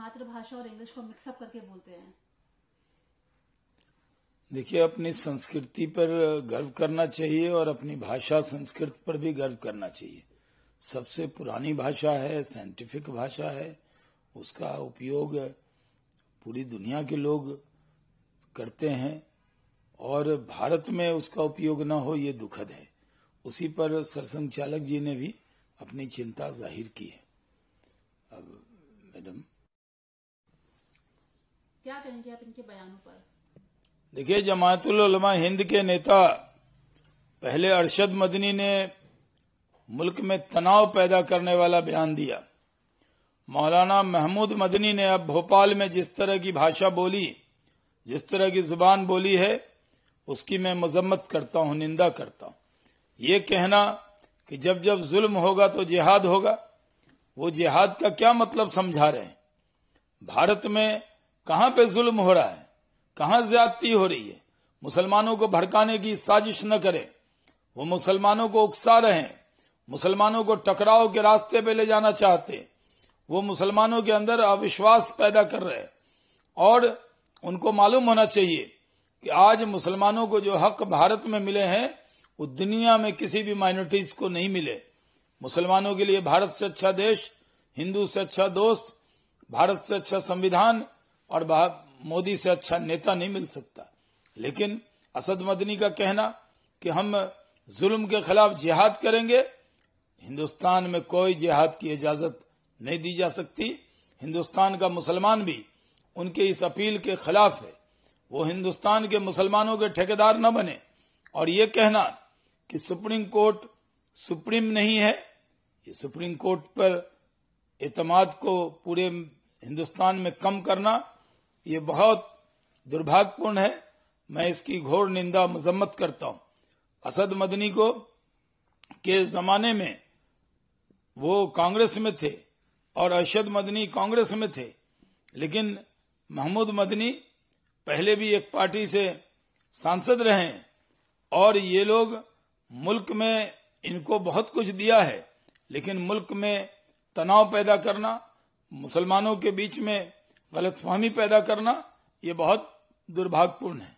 मातृभाषा और इंग्लिश को मिक्सअप करके बोलते हैं। देखिए, अपनी संस्कृति पर गर्व करना चाहिए और अपनी भाषा संस्कृत पर भी गर्व करना चाहिए। सबसे पुरानी भाषा है, साइंटिफिक भाषा है, उसका उपयोग पूरी दुनिया के लोग करते हैं और भारत में उसका उपयोग न हो ये दुखद है। उसी पर सरसंघ चालक जी ने भी अपनी चिंता जाहिर की है। अब मैडम क्या कहेंगे आप इनके बयानों पर? देखिए, जमाअतुल उलमा हिंद के नेता पहले अरशद मदनी ने मुल्क में तनाव पैदा करने वाला बयान दिया। मौलाना महमूद मदनी ने अब भोपाल में जिस तरह की भाषा बोली, जिस तरह की जुबान बोली है, उसकी मैं मजम्मत करता हूं, निंदा करता हूं। ये कहना कि जब जब जुल्म होगा तो जिहाद होगा, वो जिहाद का क्या मतलब समझा रहे हैं? भारत में कहां पे जुल्म हो रहा है, कहां ज्यादती हो रही है? मुसलमानों को भड़काने की साजिश न करें। वो मुसलमानों को उकसा रहे हैं, मुसलमानों को टकराव के रास्ते पे ले जाना चाहते, वो मुसलमानों के अंदर अविश्वास पैदा कर रहे हैं। और उनको मालूम होना चाहिए कि आज मुसलमानों को जो हक भारत में मिले हैं वो दुनिया में किसी भी माइनॉरिटीज को नहीं मिले। मुसलमानों के लिए भारत से अच्छा देश, हिंदू से अच्छा दोस्त, भारत से अच्छा संविधान और मोदी से अच्छा नेता नहीं मिल सकता। लेकिन असद मदनी का कहना कि हम जुल्म के खिलाफ जिहाद करेंगे, हिंदुस्तान में कोई जिहाद की इजाजत नहीं दी जा सकती। हिंदुस्तान का मुसलमान भी उनके इस अपील के खिलाफ है। वो हिंदुस्तान के मुसलमानों के ठेकेदार न बने। और ये कहना कि सुप्रीम कोर्ट सुप्रीम नहीं है, ये सुप्रीम कोर्ट पर एतमाद को पूरे हिंदुस्तान में कम करना, ये बहुत दुर्भाग्यपूर्ण है। मैं इसकी घोर निंदा मजम्मत करता हूं। असद मदनी को के जमाने में वो कांग्रेस में थे और अरशद मदनी कांग्रेस में थे, लेकिन महमूद मदनी पहले भी एक पार्टी से सांसद रहे हैं और ये लोग मुल्क में इनको बहुत कुछ दिया है, लेकिन मुल्क में तनाव पैदा करना, मुसलमानों के बीच में गलतफहमी पैदा करना, ये बहुत दुर्भाग्यपूर्ण है।